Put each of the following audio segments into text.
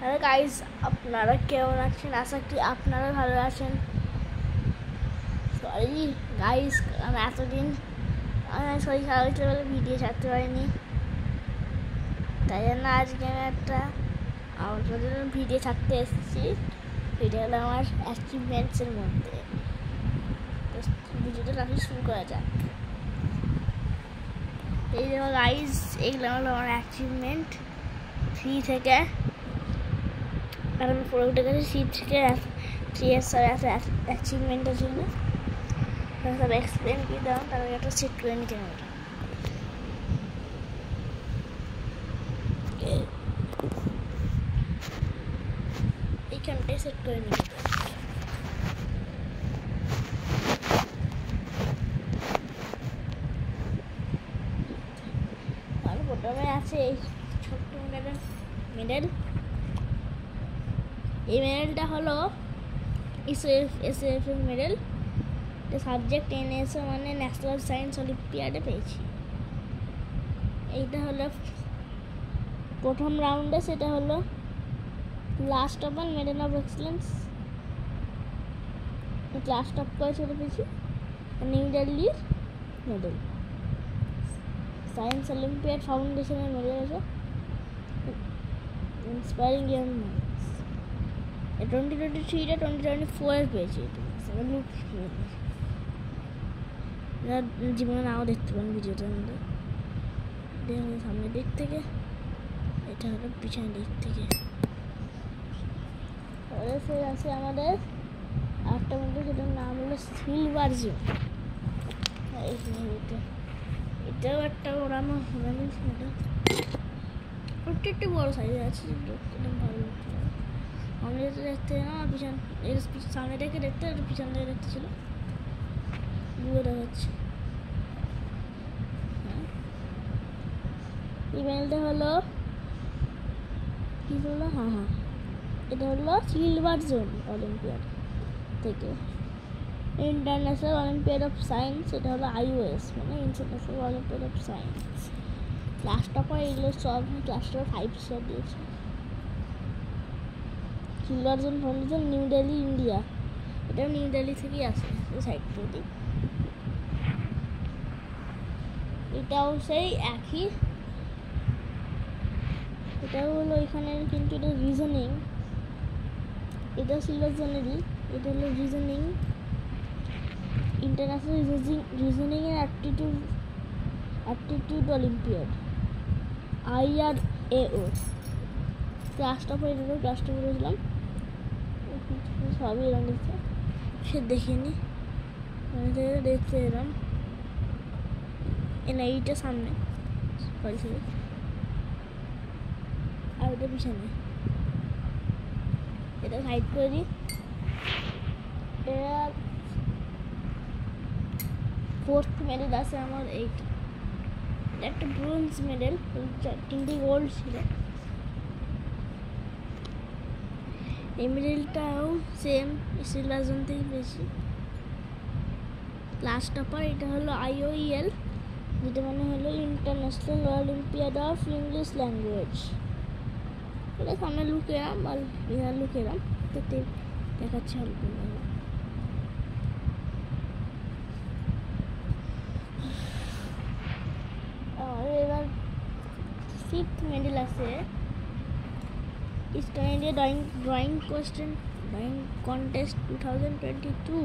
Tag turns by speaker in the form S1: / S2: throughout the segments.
S1: Hello guys, আপনারা কেমন আছেন? আশা করি আপনারা ভালো আছেন। সরি গাইস, আমি এতদিন শরীর খারাপ হয়েছিল বলে ভিডিও ছাড়তে পারিনি। তাই জন্য আজকে আমি একটা আপনাদের ভিডিও ছাড়তে এসেছি। ভিডিও হলো আমার অ্যাচিভমেন্টসের মধ্যে। ভিডিওটা তাহলে শুরু করা যাক। এই যে গাইস, এগুলো হলো আমার অ্যাচিভমেন্ট 3 থেকে। আর আমি পরে উঠে গেছি সি থেকে 3 এর অ্যাচিভমেন্টের জন্য। সব এক্সপ্লেন করে দাও, তারপরে একটা সেট করে নিতে হবে। এইখানটাই সেট করে নিতে হবে। আর প্রথমে আছে এই ছোট্ট মেডেল। এই মেডেলটা হলো এসএফ মেডেল। সাবজেক্ট এনএসও মানে ন্যাশনাল সায়েন্স অলিম্পিয়াডে পেয়েছি। এইটা হলো প্রথম রাউন্ডে, সেটা হলো last open medal of excellence. Class top করে চলে পেয়েছি। নিউ দিল্লির মেডেল, সায়েন্স অলিম্পিয়াড ফাউন্ডেশনের মেডেল আছে। ইন্সপায়ারিং ইয়াং মাইন্ডস 2023 2024 পেয়েছি। জীবনে নাও দেখতে পারেন ভিডিওটার মধ্যে। সামনের দিক থেকে, এটা হলো পিছনের দিক থেকে। আছে আমাদের আরেকটা মধ্যে, সেটার নাম হলো সিলভার জোন। এটাও একটা ওড়ানো একটু বড় সাইজের আছে। ভালো আমি যেটা দেখতে না পিছন সামনে দেখে দেখতে, পিছন থেকে দেখতে ছিল দূরে দেখাচ্ছে। ইমেলটা হলো কি হলো, এটা হলো সিলভার জোন অলিম্পিয়াড থেকে। ইন্টারন্যাশনাল অলিম্পিয়াড অফ সায়েন্স, এটা হলো IOS মানে international olympiad of science. Class topper এগুলো সব ক্লাস টপার 5 স্টার দিয়েছে। Silver zone foundation, new Delhi, India. এটা নিউ দিল্লি থেকেই আসে। সাইড প্রতি এটাও সেই একই। এটাও হলো এখানে, কিন্তু এটা রিজনিং। এটা সিলভার জোনেরই। এটা হলো রিজনিং, ইন্টারন্যাশনাল রিজনিং এর অ্যাপটিটিউড অলিম্পিয়াড, IRAO। ক্লাসটা পড়ে দিল, ক্লাসটা পড়েছিলাম সবই এরকম দেখতে। সে দেখিনি, দেখতে এলাম এইটা সামনে, সরি আর ওটা পিছনে। এটা সাইড করে দিই। এটা 4th মেডেল আছে আমার। এইটা একটা ব্রোঞ্জ মেডেল, 3টি গোল্ড ছিল। এই মেডেলটাও সেম সিলভার জোন থেকে পেয়েছি। ক্লাস টপার এটা হলো IOEL, যেটা মানে হলো international olympiad of English language. এটা সামনে লুক এরাম আর বিহার লুক এরাম দেখাচ্ছে অল্প। এবার 5th মেডেল আছে ইস্ট ইন্ডিয়া ড্রয়িং কন্টেস্ট 2022।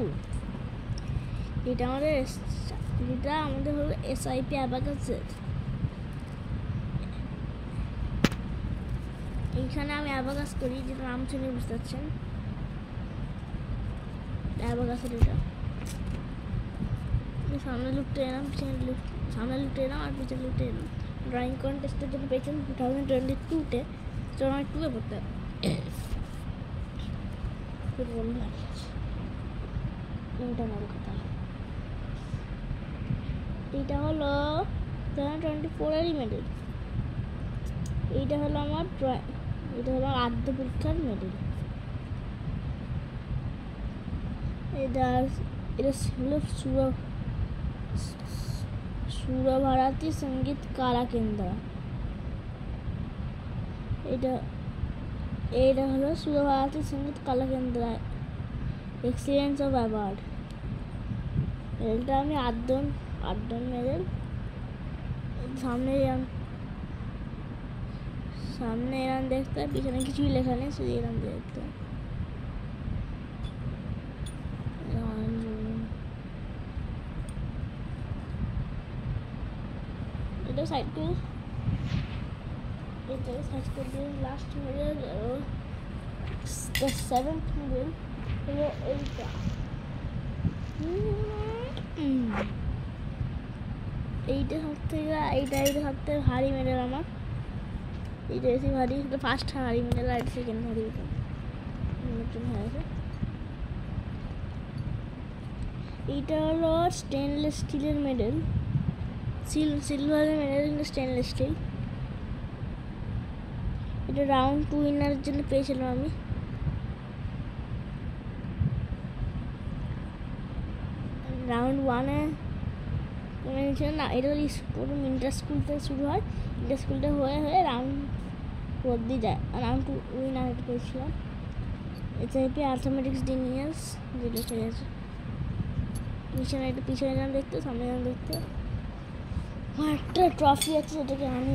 S1: এটা আমাদের হলো SIP অ্যাবাকাসের। এইখানে আমি অ্যাবাকাস করি, যেটা নাম শুনে বুঝতে পারছেন অ্যাবাকাসের। এটা সামনে লুকটা এলাম, পিছনে সামনে লুকটা এলাম আর পিছনে লুকটা এলাম। ড্রয়িং কন্টেস্টের জন্য পেয়েছেন 2022-তে। আমার 2-এ পড়তে কথা। এইটা হলো 2024-এরই মেডেল। এইটা হলো আমার এটা হলো আর্ধ পরীক্ষার মেডেল। এটা হলো সুরভারতী সঙ্গীত কারা কেন্দ্র। এটা এইটা হলো সুরভারতী সঙ্গীত কলাকেন্দ্র এক্সিলেন্স অফ অ্যাওয়ার্ড। মেডেলটা আমি আটজন মেডেল। সামনে এরম দেখতে, পিছনে কিছুই লেখা নেই, শুধু এরম দেখতে। এটা সাইড করে দিন। Last medal, the 7th medal হলো এইটা। এইটা সব থেকে ভারী মেডেল আমার। এইটা বেশি ভারী, এটা ফার্স্ট ভারী মেডেল আর সেকেন্ড ভারী মেডেল নতুন হয়েছে। এইটা হলো স্টেনলেস স্টিলের মেডেল, সিলভারের মেডেল কিন্তু স্টেনলেস স্টিল। এটা রাউন্ড 2 উইনারের জন্য পেয়েছিলাম আমি। রাউন্ড 1-এ না, এটা পুরো ইন্টার স্কুল থেকে শুরু হয়, ইন্টার স্কুলটা হয়ে রাউন্ড 4 দিয়ে যায়। রাউন্ড 2 উইনার এটা পেয়েছিলাম। এসআইপি অ্যাথমেটিক্স জিনিয়াস যে লিখে গেছে। পিছনে যান দেখতে, সামনে যান দেখতে। আমার একটা ট্রফি আছে, যেটাকে আমি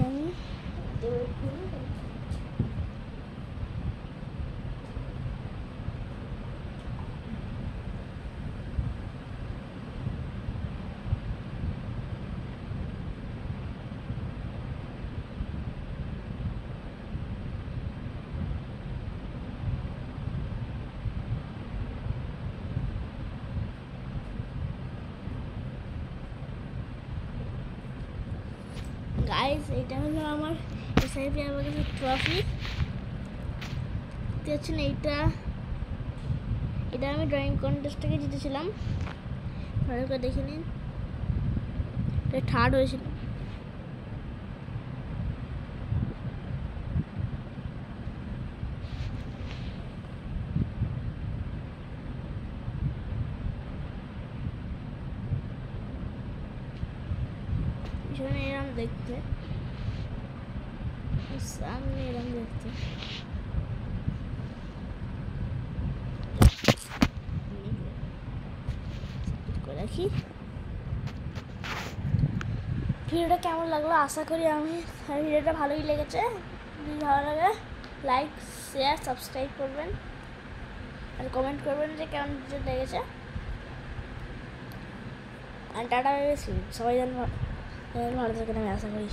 S1: গাইস, এটা হলো আমার এসআইপি আমার কাছে ট্রফি। দেখছেন, এটা আমি ড্রয়িং কন্টেস্ট থেকে জিতেছিলাম। ভালো করে দেখে নিন, এটা থার্ড হয়েছিল। পিছনে এরম দেখতে, সামনে এরম দেখতে। রাখি। ভিডিওটা কেমন লাগলো আশা করি ভিডিওটা ভালোই লেগেছে। যদি ভালো লাগে লাইক, শেয়ার, সাবস্ক্রাইব করবেন আর কমেন্ট করবেন যে কেমন ভিডিও লেগেছে। আর টাটা, সবাই যেন ভালো থাকেন আমি আশা করি।